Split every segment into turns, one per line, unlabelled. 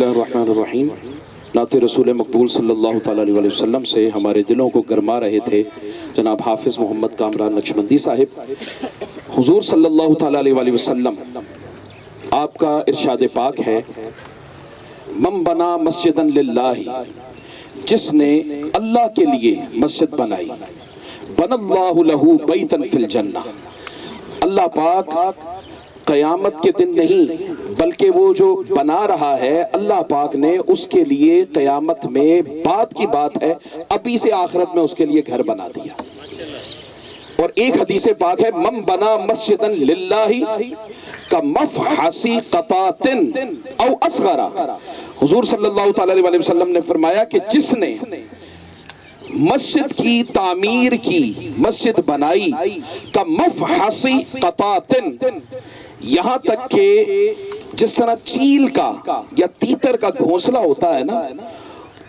الرحمن الرحیم نعت رسول مقبول صلی اللہ تعالیٰ علیہ وسلم سے ہمارے دلوں کو گرما رہے تھے جناب حافظ محمد کامران نقشبندی صاحب۔ حضور صلی اللہ تعالیٰ علیہ وسلم آپ کا ارشاد پاک ہے، من بنا مسجدا للہ، جس نے اللہ کے لیے مسجد بنائی، بن اللہ لہ بیتا فی الجنہ، اللہ پاک قیامت کے دن نہیں بلکہ وہ جو بنا رہا ہے اللہ پاک نے اس کے لیے قیامت میں بات کی بات ہے، ابھی سے آخرت میں اس کے لیے گھر بنا دیا۔ اور ایک حدیث پاک ہے، من بنا مسجدا للہ کمفحص قطات او اصغر۔ حضور صلی اللہ تعالیٰ علیہ وسلم نے فرمایا کہ جس نے مسجد کی تعمیر کی، مسجد بنائی، کمفحص قطات، یہاں تک کہ جس طرح چیل کا یا تیتر کا گھونسلہ ہوتا ہے نا،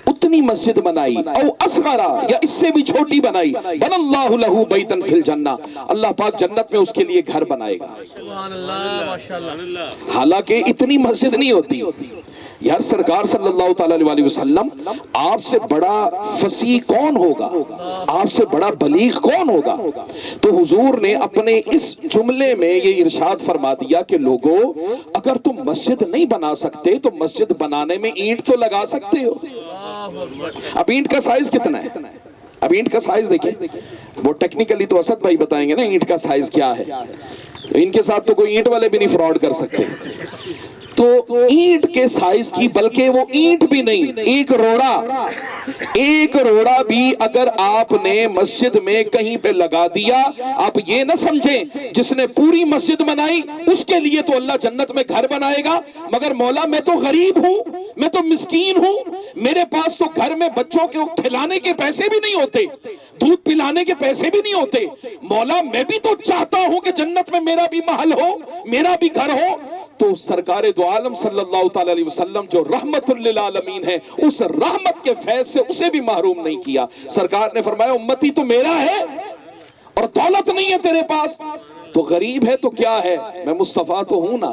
اتنی مسجد بنائی، او اصغرا، یا اس سے بھی چھوٹی بنائی، بن اللہ لہ بیتا فی الجنہ، اللہ پاک جنت میں اس کے لیے گھر بنائے گا۔ حالانکہ اتنی مسجد نہیں ہوتی یار، سرکار صلی اللہ تعالیٰ علیہ وسلم، آپ سے بڑا فصیح کون ہوگا، آپ سے بڑا بلیغ کون ہوگا؟ تو حضور نے اپنے اس جملے میں یہ ارشاد فرما دیا کہ لوگو، اگر تم مسجد نہیں بنا سکتے تو مسجد بنانے میں اینٹ تو لگا سکتے ہو۔ اب اینٹ کا سائز کتنا ہے؟ اب اینٹ کا سائز دیکھیں، وہ ٹیکنیکلی تو اسد بھائی بتائیں گے نا اینٹ کا سائز کیا ہے، ان کے ساتھ تو کوئی اینٹ والے بھی نہیں فراڈ کر سکتے۔ تو اینٹ کے سائز کی، بلکہ وہ اینٹ بھی نہیں، ایک روڑا بھی اگر آپ نے مسجد میں کہیں پہ لگا دیا، آپ یہ نہ سمجھیں جس نے پوری مسجد بنائی اس کے لیے تو اللہ جنت میں گھر بنائے گا، مگر مولا میں تو غریب ہوں، میں تو مسکین ہوں، میرے پاس تو گھر میں بچوں کو کھلانے کے پیسے بھی نہیں ہوتے، دودھ پلانے کے پیسے بھی نہیں ہوتے، مولا میں بھی تو چاہتا ہوں کہ جنت میں میرا بھی محل ہو، میرا بھی گھر ہو۔ تو سرکار دو عالم صلی اللہ تعالیٰ علیہ وسلم جو رحمت للعالمین ہے، اس رحمت کے فیض سے اسے بھی محروم نہیں کیا۔ سرکار نے فرمایا امتی تو میرا ہے اور دولت نہیں ہے تیرے پاس تو غریب ہے تو کیا ہے، میں مصطفیٰ تو ہوں نا۔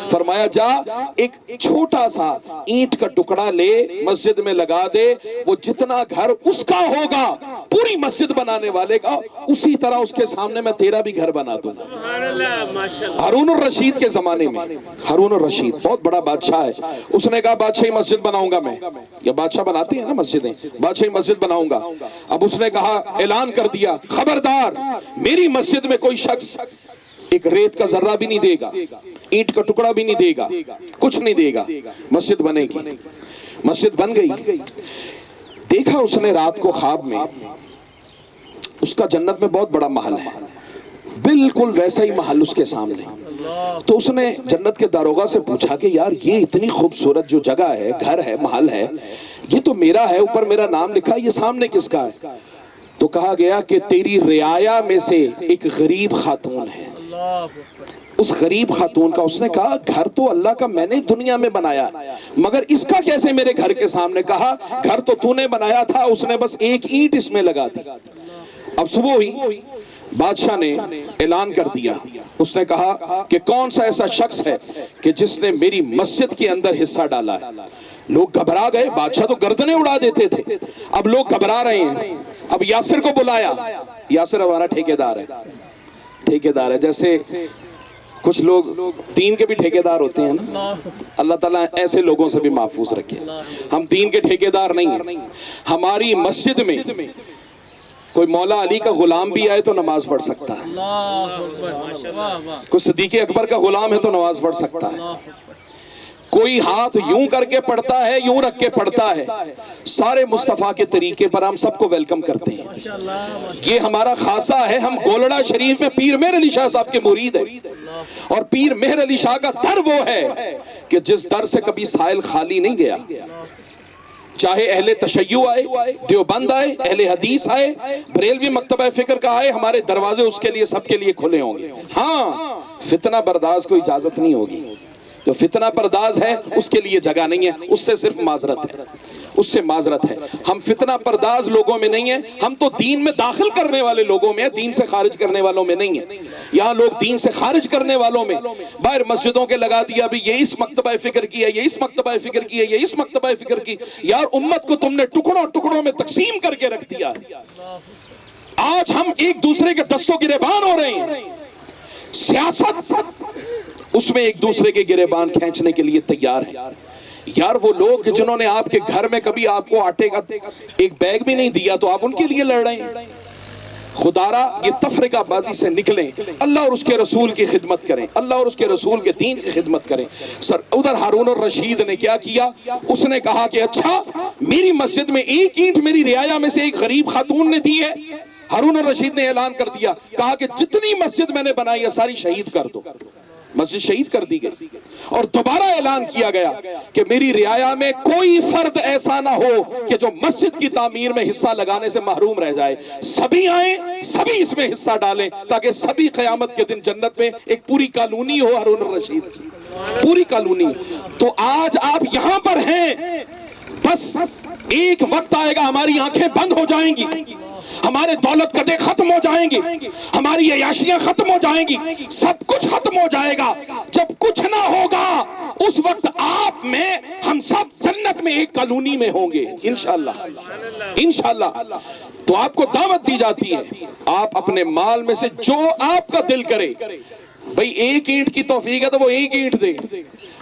فرمایا جا ایک چھوٹا سا اینٹ کا ٹکڑا لے، مسجد میں لگا دے، وہ جتنا گھر اس کا ہوگا پوری مسجد بنانے والے کا، اسی طرح اس کے سامنے میں تیرا بھی گھر بنا دوں گا۔ ہارون الرشید کے زمانے میں، ہارون الرشید بہت بڑا بادشاہ ہے، اس نے کہا بادشاہی مسجد بناؤں گا میں، یا بادشاہ بناتے ہیں نا مسجدیں، بادشاہی مسجد بناؤں گا۔ اب اس نے کہا، اعلان کر دیا، خبردار میری مسجد میں کوئی شخص ایک ریت کا ذرہ بھی نہیں دے گا، اینٹ کا ٹکڑا بھی نہیں دے گا، کچھ نہیں دے گا، مسجد بنے گی۔ مسجد بن گئی۔ دیکھا اس نے رات کو خواب میں، اس کا جنت میں بہت بڑا محل ہے، بالکل ویسا ہی محل اس کے سامنے۔ تو اس نے جنت کے داروغہ سے پوچھا کہ یار یہ اتنی خوبصورت جو جگہ ہے، گھر ہے، محل ہے، یہ تو میرا ہے، اوپر میرا نام لکھا، یہ سامنے کس کا ہے؟ تو کہا گیا کہ تیری رعایا میں سے ایک غریب خاتون ہے، اس غریب خاتون کا۔ اس نے کہا گھر تو اللہ کا میں نے دنیا میں بنایا، مگر اس کا کیسے میرے گھر کے سامنے؟ کہا گھر تو تو نے بنایا تھا، اس نے بس ایک اینٹ اس میں لگا دی۔ اب صبح ہوئی، بادشاہ نے اعلان کر دیا، اس نے کہا کہ کون سا ایسا شخص ہے کہ جس نے میری مسجد کے اندر حصہ ڈالا ہے؟ لوگ گھبرا گئے، بادشاہ تو گردنیں اڑا دیتے تھے، اب لوگ گھبرا رہے ہیں۔ اب یاسر کو بلایا، یاسر ہمارا ٹھیکیدار ہے، جیسے کچھ لوگ دین کے بھی ٹھیکیدار ہوتے ہیں نا، اللہ تعالیٰ ایسے لوگوں سے بھی محفوظ رکھے۔ ہم دین کے ٹھیکیدار نہیں ہیں۔ ہماری مسجد میں کوئی مولا علی کا غلام بھی آئے تو نماز پڑھ سکتا ہے، کوئی صدیق اکبر کا غلام ہے تو نماز پڑھ سکتا ہے، کوئی ہاتھ یوں کر کے پڑھتا ہے، یوں رکھ کے پڑھتا ہے، سارے مصطفیٰ کے طریقے پر ہم سب کو ویلکم کرتے ہیں۔ یہ ہمارا خاصہ ہے، ہم گولڑا شریف میں پیر مہر علی شاہ صاحب کے مرید ہیں، اور پیر مہر علی شاہ کا در وہ ہے کہ جس در سے کبھی سائل خالی نہیں گیا، چاہے اہل تشیع آئے، دیوبند آئے، اہل حدیث آئے، بریلوی مکتبہ فکر کا آئے، ہمارے دروازے اس کے لیے سب کے لیے کھلے ہوں گے۔ ہاں فتنہ برداشت کو اجازت نہیں ہوگی، جو فتنہ پرداز ہے اس کے لیے جگہ نہیں ہے، اس سے صرف معذرت ہے، اس سے معذرت ہے۔ ہم فتنہ پرداز لوگوں میں نہیں ہیں، ہم تو دین میں داخل کرنے والے لوگوں میں ہیں، دین سے خارج کرنے والوں میں نہیں ہیں۔ یہاں لوگ دین سے خارج کرنے والوں میں باہر مسجدوں کے لگا دیا بھی یہ اس مکتبہ فکر کی ہے، یہ اس مکتبہ فکر کی ہے، یہ اس مکتبہ فکر کی۔ یار امت کو تم نے ٹکڑوں ٹکڑوں میں تقسیم کر کے رکھ دیا۔ آج ہم ایک دوسرے کے دستوں گریبان ہو رہے ہیں، سیاست اس میں ایک دوسرے کے گریبان کھینچنے کے لیے تیار ہے۔ یار وہ لوگ جنہوں نے آپ کے گھر میں کبھی آپ کو آٹے کا ایک بیگ بھی نہیں دیا تو آپ ان کے لیے لڑ رہے ہیں۔ خدارا یہ تفرقہ بازی سے نکلیں، اللہ اور اس کے رسول کی خدمت کریں، اللہ اور اس کے رسول کے دین کی خدمت کریں۔ سر ادھر ہارون الرشید نے کیا کیا؟ اس نے کہا کہ اچھا میری مسجد میں ایک اینٹ میری رعایا میں سے ایک غریب خاتون نے دی ہے۔ ہارون الرشید نے اعلان کر دیا، کہا کہ جتنی مسجد میں نے بنائی ہے ساری شہید کر دو۔ مسجد شہید کر دی گئی، اور دوبارہ اعلان کیا گیا کہ میری رعایا میں کوئی فرد ایسا نہ ہو کہ جو مسجد کی تعمیر میں حصہ لگانے سے محروم رہ جائے، سبھی آئیں، سبھی اس میں حصہ ڈالیں تاکہ سبھی قیامت کے دن جنت میں ایک پوری کالونی ہو ہارون الرشید کی، پوری کالونی۔ تو آج آپ یہاں پر ہیں، بس ایک وقت آئے گا ہماری آنکھیں بند ہو جائیں گی، ہمارے دولت قدے ختم ہو جائیں گی، ہماری عیاشیاں ختم ہو جائیں گی، سب کچھ ختم ہو جائے گا۔ جب کچھ نہ ہوگا اس وقت آپ میں ہم سب جنت میں ایک کالونی میں ہوں گے انشاءاللہ، انشاءاللہ۔ تو آپ کو دعوت دی جاتی ہے، آپ اپنے مال میں سے جو آپ کا دل کرے، بھئی ایک اینٹ کی توفیق ہے تو وہ ایک اینٹ دے،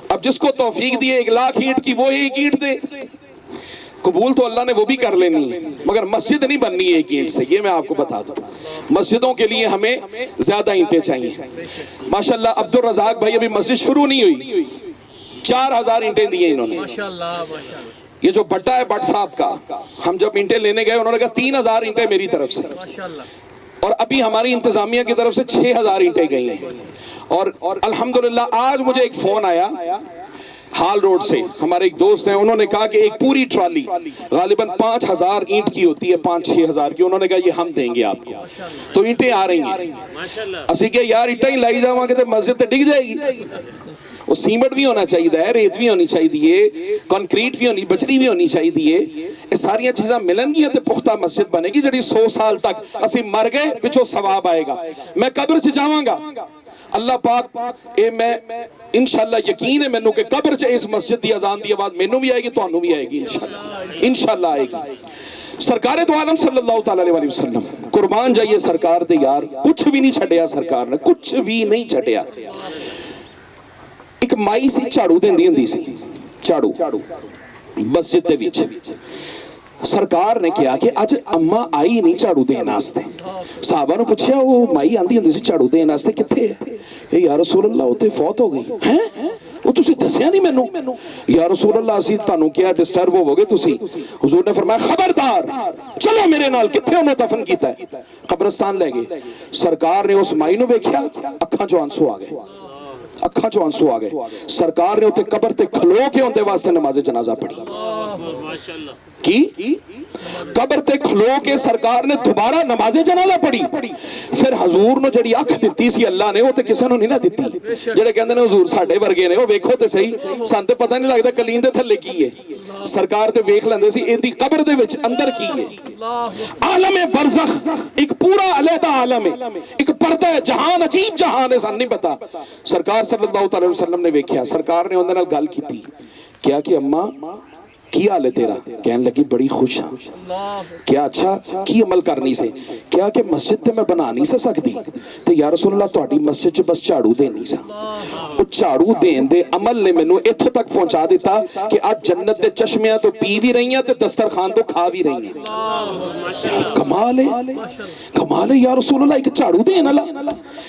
اب جس کو توفیق دی 1,00,000 اینٹ کی وہ ایک اینٹ دے۔ قبول تو اللہ نے وہ بھی کر لینی ہے، مگر مسجد نہیں بننی ہے ایک اینٹ سے، یہ میں آپ کو بتا دوں۔ مسجدوں کے لیے ہمیں زیادہ اینٹیں چاہیے۔ ماشاءاللہ عبد الرزاق بھائی ابھی مسجد شروع نہیں ہوئی، 4,000 اینٹیں دی ہیں انہوں نے۔ یہ جو بٹا ہے بٹ صاحب کا، ہم جب اینٹیں لینے گئے انہوں نے کہا 3,000 اینٹیں میری طرف سے، اور ابھی ہماری انتظامیہ کی طرف سے 6,000 اینٹیں گئی ہیں۔ اور الحمدللہ آج مجھے ایک فون آیا ہال روڈ سے، ہمارے ایک دوست ہیں، انہوں نے کہا کہ ایک پوری ٹرالی غالباً 5,000 اینٹ کی ہوتی ہے، 5-6,000 کی، انہوں نے کہا یہ ہم دیں گے آپ کو۔ تو اینٹیں آ رہی ہیں، اسی کہ یار اینٹیں ہی لائی جاؤں گے تو مسجد تے ڈگ جائے گی۔ وہ سیمنٹ بھی ہونا چاہیے، ریت بھی ہونی چاہیے، کنکریٹ بھی ہونی، بجری بھی ہونی چاہیے، یہ ساری چیزاں ملن گی تے پختہ مسجد بنے گی جڑی 100 سال تک اسی مر گئے پچھو ثواب آئے گا۔ میں قبر سے جاواں گا، اللہ پاک اے میں انشاءاللہ یقین ہے مینوں کہ قبر چ اس مسجد دی اذان دی آواز مینوں بھی آئے گی، تانوں بھی آئے گی انشاءاللہ، انشاءاللہ آئے گی۔ سرکار دو عالم صلی اللہ تعالی علیہ وسلم قربان جائیے سرکار دے یار، کچھ بھی نہیں چھڈیا سرکار نے، کچھ بھی نہیں چھڈیا۔ ایک مائی سی جھاڑو دیندی ہوندی سی، جھاڑو مسجد دے وچ۔ سرکار نے کیا کہ اج اماں آئی نہیں جھاڑو دین واسطے، صحابہ نے پوچھیا وہ مائی آندی ہوندی سی جھاڑو دین واسطے کتھے ہے؟ یا رسول اللہ اوتے فوت ہو گئی ہیں، وہ تسی دسیا نہیں مینوں؟ یا رسول اللہ اسی تانوں کیا ڈسٹرب ہوو گے تسی؟ حضور نے فرمایا خبردار، چلو میرے نال، کتھے انہوں دفن کیتا ہے؟ قبرستان لے گئے۔ سرکار نے اس مائی نو ویکھیا، اکھاں چوں آنسو آ گئے، اکھاں چوں آنسو آ گئے۔ سرکار نے اوتے قبر تے کھلو کے اندے واسطے نماز جنازہ پڑھی کی، قبر تے کھلو کے سرکار نے دوبارہ نماز جنازہ پڑھی۔ پھر حضور نو جڑی اکھ دتی سی اللہ نے، وہ تے کسے نو نہیں نہ دتی۔ جڑے کہندے نے حضور ساڈے ورگے نے، وہ ویکھو تے صحیح، سان تے پتہ نہیں لگدا کلین دے تھلے کی ہے، سرکار تے ویکھ لیندے سی ایدی قبر دے وچ اندر کی ہے۔ عالم برزخ ایک پورا علیحدہ عالم ہے، ایک پردہ ہے، جہان عجیب جہان ہے، سان نہیں پتا۔ سرکار صلی اللہ علیہ وسلم نے ویکھیا، سرکار نے اندر نال گل کیتی، کیا کہ اماں کی حال ہے تیرا؟ کہنے لگی بڑی خوش ہاں۔ کیا اچھا کی عمل کرنی سے؟ کیا کہ مسجد تے میں بنا نہیں سکتی تے یا رسول اللہ تہاڈی مسجد چ بس جھاڑو دینی سا۔ وہ جھاڑو دین دے عمل نے مینوں ایتھوں تک پہنچا دیتا کہ اج جنت دے چشمیاں تو پی بھی رہی ہیں تے دسترخوان تو کھا بھی رہی ہیں۔ کمال ہے، کمال ہے یا رسول اللہ، ایک جھاڑو دین والا،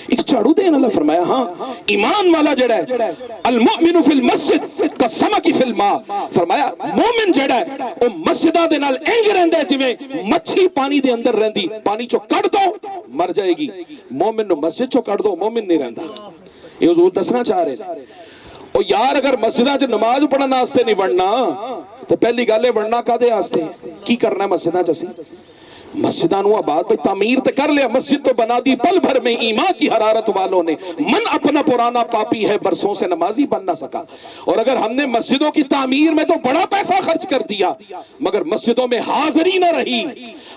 ایک جھاڑو دین والا۔ فرمایا ہاں ایمان والا جڑا ہے المؤمن فی المسجد کالسمک فی الماء، فرمایا مومن جڑا ہے وہ مسجداں دے نال انج رہندا ہے جویں مچھی پانی دے اندر رہندی، پانی چوں کڈ دو مر جائے گی، مومن نو مسجد چوں کڈ دو مومن نہیں رہندا۔ یہ حضور دسنا چاہ رہے ہیں۔ او یار اگر مسجداں وچ نماز پڑھن واسطے نہیں بننا تے پہلی گل ہے بننا کادے واسطے؟ کی کرنا ہے مسجداں وچ اسی؟ مسجداں نو آباد بھائی تعمیر تے کر لیا, مسجد تو بنا دی پل بھر میں ایمان کی حرارت والوں نے, من اپنا پرانا پاپی ہے برسوں سے نمازی بن نہ سکا. اور اگر ہم نے مسجدوں کی تعمیر میں تو بڑا پیسہ خرچ کر دیا مگر مسجدوں میں حاضری نہ رہی,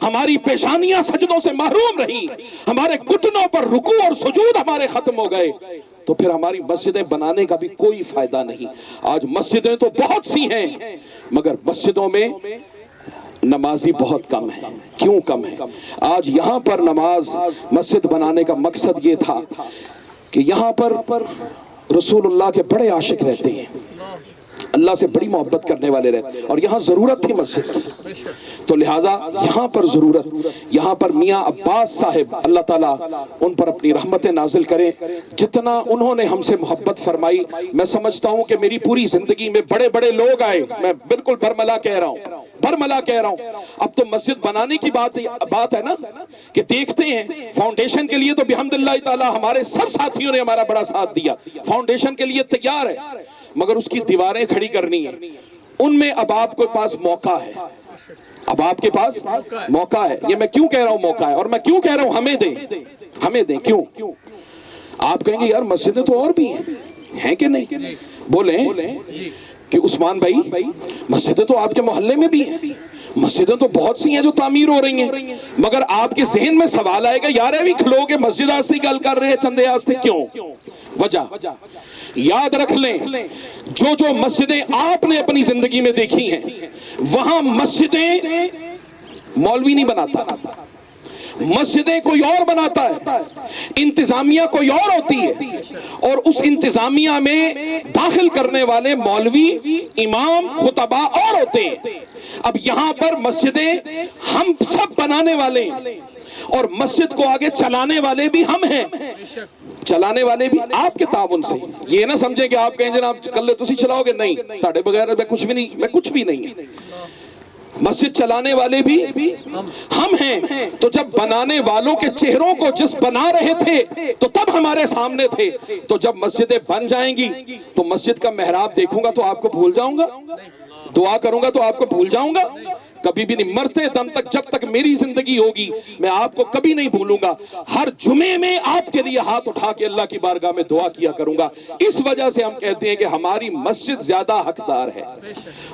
ہماری پیشانیاں سجدوں سے محروم رہی, ہمارے گھٹنوں پر رکوع اور سجود ہمارے ختم ہو گئے, تو پھر ہماری مسجدیں بنانے کا بھی کوئی فائدہ نہیں. آج مسجدیں تو بہت سی ہیں مگر مسجدوں میں نمازی بہت کم ہے. کیوں کم ہے؟ آج یہاں پر نماز مسجد بنانے کا مقصد یہ تھا کہ یہاں پر رسول اللہ کے بڑے عاشق رہتے ہیں, اللہ سے بڑی محبت کرنے والے رہتے ہیں, اور یہاں ضرورت تھی مسجد کی, تو لہٰذا یہاں پر ضرورت, یہاں پر میاں عباس صاحب اللہ تعالیٰ ان پر اپنی رحمتیں نازل کریں, جتنا انہوں نے ہم سے محبت فرمائی, میں سمجھتا ہوں کہ میری پوری زندگی میں بڑے بڑے لوگ آئے, میں بالکل برملا کہہ رہا ہوں, برملا کہہ رہا ہوں. اب تو مسجد بنانے کی بات ہے نا کہ دیکھتے ہیں فاؤنڈیشن کے لیے تو بحمداللہ تعالیٰ ہمارے سب ساتھیوں نے ہمارا بڑا ساتھ دیا, فاؤنڈیشن کے لیے تیار ہے, مگر اس کی دیواریں کھڑی کرنی ہیں, ان میں اب آپ کے پاس موقع ہے, اب آپ کے پاس موقع ہے. یہ میں کیوں کہہ رہا ہوں موقع ہے, اور میں کیوں کہہ رہا ہوں ہمیں دیں, کیوں؟ آپ کہیں گے یار مسجدیں تو اور بھی ہیں کہ نہیں, بولیں کہ عثمان بھائی مسجدیں تو آپ کے محلے میں بھی ہیں, مسجدیں تو بہت سی ہیں جو تعمیر ہو رہی ہیں, مگر آپ کے ذہن میں سوال آئے گا یار ابھی کھلو کے مسجد آستے گل کر رہے ہیں چندے آستے, کیوں؟ وجہ یاد رکھ لیں, جو مسجدیں آپ نے اپنی زندگی میں دیکھی ہیں وہاں مسجدیں مولوی نہیں بناتا, مسجدیں کوئی اور بناتا ہے, انتظامیہ کوئی اور ہوتی ہے, اور اس انتظامیہ میں داخل کرنے والے مولوی, امام, خطبہ اور ہوتے ہیں. اب یہاں پر مسجدیں ہم سب بنانے والے ہیں اور مسجد کو آگے چلانے والے بھی ہم ہیں, چلانے والے بھی آپ کے تعاون سے. یہ نہ سمجھیں کہ آپ کہیں جناب کلے تسی چلاؤ گے, نہیں, تاڑے بغیر میں کچھ بھی نہیں ہے. مسجد چلانے والے بھی ہم ہیں. تو جب بنانے والوں کے چہروں کو جس بنا رہے تھے تو تب ہمارے سامنے تھے, تو جب مسجدیں بن جائیں گی تو مسجد کا محراب دیکھوں گا تو آپ کو بھول جاؤں گا, دعا کروں گا تو آپ کو بھول جاؤں گا, کبھی بھی نہیں. مرتے دم تک جب تک میری زندگی ہوگی میں آپ کو کبھی نہیں بھولوں گا. ہر جمعے میں آپ کے لیے ہاتھ اٹھا کے اللہ کی بارگاہ میں دعا کیا کروں گا. اس وجہ سے ہم کہتے ہیں کہ ہماری مسجد زیادہ حقدار ہے.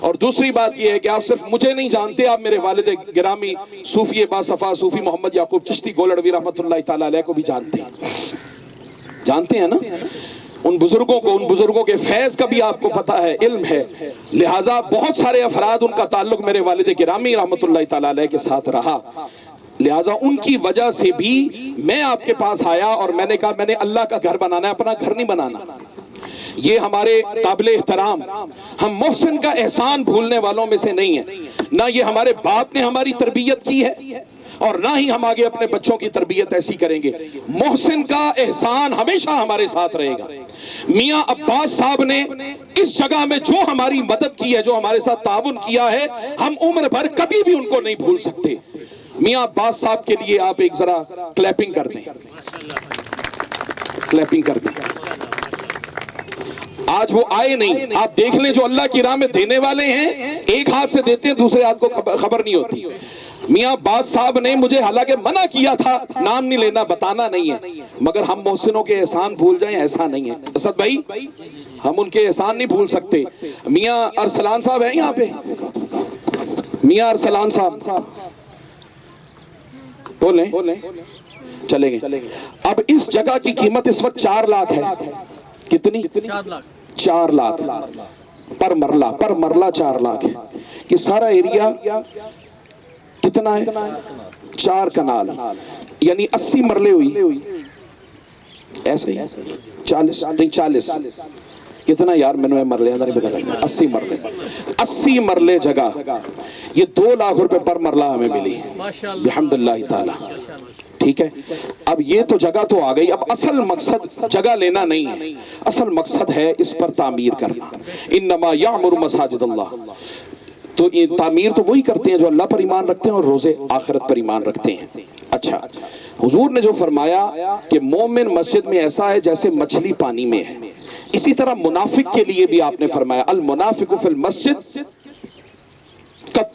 اور دوسری بات یہ ہے کہ آپ صرف مجھے نہیں جانتے, آپ میرے والد گرامی صوفی باصفا صوفی محمد یعقوب چشتی گولڑوی رحمت اللہ تعالیٰ علیہ کو بھی جانتے ہیں نا, ان بزرگوں کو, ان بزرگوں کے فیض کا بھی آپ کو پتا ہے, علم ہے. لہٰذا بہت سارے افراد ان کا تعلق میرے والد گرامی رحمت اللہ تعالیٰ علیہ کے ساتھ رہا, لہٰذا ان کی وجہ سے بھی میں آپ کے پاس آیا اور میں نے کہا میں نے اللہ کا گھر بنانا ہے, اپنا گھر نہیں بنانا. یہ ہمارے قابل احترام, ہم محسن کا احسان بھولنے والوں میں سے نہیں ہیں. نہ یہ ہمارے باپ نے ہماری تربیت کی ہے اور نہ ہی ہم آگے اپنے بچوں کی تربیت ایسی کریں گے. محسن کا احسان ہمیشہ ہمارے ساتھ رہے گا. میاں عباس صاحب نے اس جگہ میں جو ہماری مدد کی ہے, جو ہمارے ساتھ تعاون کیا ہے, ہم عمر بھر کبھی بھی ان کو نہیں بھول سکتے. میاں عباس صاحب کے لیے آپ ایک ذرا کلیپنگ کر دیں, کلیپنگ کر دیں. آج وہ آئے نہیں, آپ دیکھ لیں جو اللہ کی راہ میں دینے والے ہیں ایک ہاتھ سے دیتے ہیں, دوسرے ہاتھ کو خبر نہیں ہوتی. میاں عباس صاحب نے مجھے حالانکہ منع کیا تھا, نام نہیں لینا, بتانا نہیں ہے, مگر ہم محسنوں کے احسان بھول جائیں ایسا نہیں ہے. اسد بھائی ہم ان کے احسان نہیں بھول سکتے. میاں ارسلان صاحب ہیں یہاں پہ, میاں ارسلان صاحب بولیں, چلیں گے. اب اس جگہ کی قیمت اس وقت 4 لاکھ ہے. کتنی؟ 4 لاکھ پر مرلہ 4 لاکھ ہے. یہ سارا ایریا کتنا ہے؟ 4 کنال, یعنی 80 مرلے ہوئی, ایسا ہی 40 کتنا یار میں نے مرلے اندر نہیں پتا کرنا, 80 مرلے جگہ, یہ 2 لاکھ روپے پر مرلہ ہمیں ملی بحمداللہ تعالی. ٹھیک ہے, اب یہ تو جگہ تو آ گئی. اب اصل مقصد جگہ لینا نہیں ہے, اصل مقصد ہے اس پر تعمیر کرنا. انما یعمر مساجد اللہ, تو یہ تعمیر تو وہی کرتے ہیں جو اللہ پر ایمان رکھتے ہیں اور روز آخرت پر ایمان رکھتے ہیں. اچھا, حضور نے جو فرمایا کہ مومن مسجد میں ایسا ہے جیسے مچھلی پانی میں ہے, اسی طرح منافق کے لیے بھی آپ نے فرمایا المنافق فی المسجد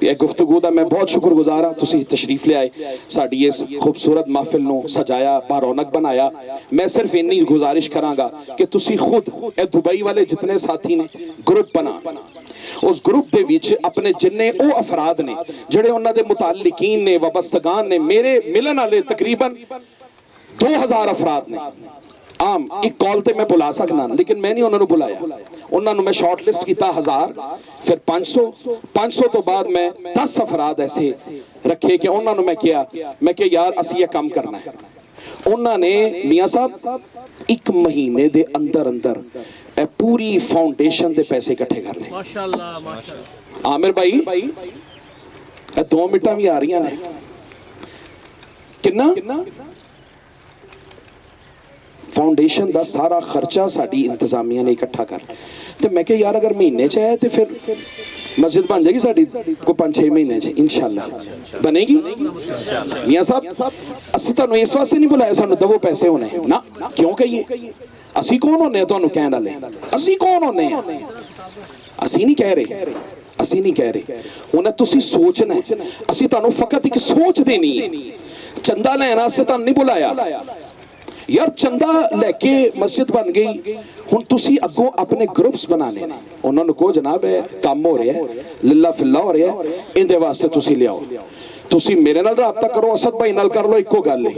یہ گفتگو دا میں بہت شکر گزار ہاں تسی تشریف لے آئے ساڈی اس خوبصورت محفل نو سجایا بارونق بنایا. میں صرف اتنی گزارش کراں گا کہ تسی خود اے دبئی والے جتنے ساتھی نے گروپ بنا, اس گروپ دے وچ اپنے جننے او افراد نے جڑے انہاں دے متعلقین نے وابستگان نے میرے ملن والے تقریباً 2000 افراد نے. عام ایک کال تے میں بلا سکنا لیکن میں نہیں انہوں نے بلایا, انہوں نے میں شارٹ لسٹ کیتا 1000 پھر 500 تو بعد میں 10 افراد ایسے رکھے کہ انہوں نے میں کیا یار اسی یہ کام کرنا ہے. انہوں نے میاں صاحب ایک مہینے دے اندر اے پوری فاؤنڈیشن دے پیسے اکٹھے کر لیں. عامر بھائی اے 2 منٹاں بھی آ رہی ہیں کنا فاؤنڈیشن دا سارا خرچہ ساڑی انتظامیہ نے اکٹھا کر. تو میں کہ یار اگر مہینے چاہے تو پھر مسجد بن جائے گی ساڑی کو 5-6 مہینے چاہے انشاءاللہ بنے گی. میاں صاحب اسی تانو اس واسطے نہیں بلایا سانو دو پیسے ہونے نا کیوں کہیے اسی کون ہونے ہیں تانو کہنا لے اسی کون ہونے ہیں اسی نہیں کہہ رہے انہیں تسی سوچنا ہے اسی تانو فقط ایک سوچ دینی ہے. چندہ لینا سے تانو نہیں بلایا یار چندہ لے کے مسجد بن گئی ہن تسی اگوں اپنے گروپس بنانے انہوں نے کو جناب ہے کام ہو رہا ہے للہ فی اللہ ہو رہا ہے ان دے واسطے تسی لے آؤ. تسی میرے نال رابطہ کرو اسد بھائی نال کر لو ایک کو گل لے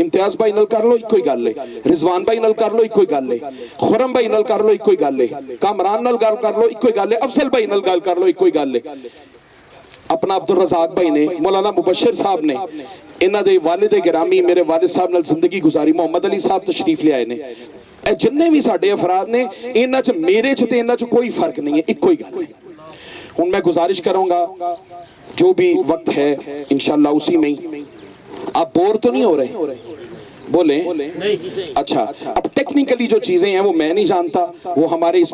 امتیاز بھائی نال کر لو ایک کوئی گل لے رضوان بھائی نال کر لو ایک کوئی گل لے خرم بھائی نال کر لو ایک کوئی گل لے کامران نال گل کر لو ایک کوئی گل لے افضل بھائی نال گل کر لو ایک کوئی گل لے. اپنا عبدالرزاق بھائی نے مولانا مبشر صاحب نے انہاں دے والد گرامی میرے والد صاحب نال زندگی گزاری محمد علی صاحب تشریف لے آئے نے اے جننے بھی ساڑھے افراد نے انہاں چ میرے چھتے انہاں چ کوئی فرق نہیں ہے ایک کوئی گل ہے. ہن میں گزارش کروں گا جو بھی وقت ہے انشاءاللہ اسی میں آپ بور تو نہیں ہو رہے بولیں اچھا اب ٹیکنیکلی جو چیزیں ہیں وہ میں نہیں جانتا وہ ہمارے اس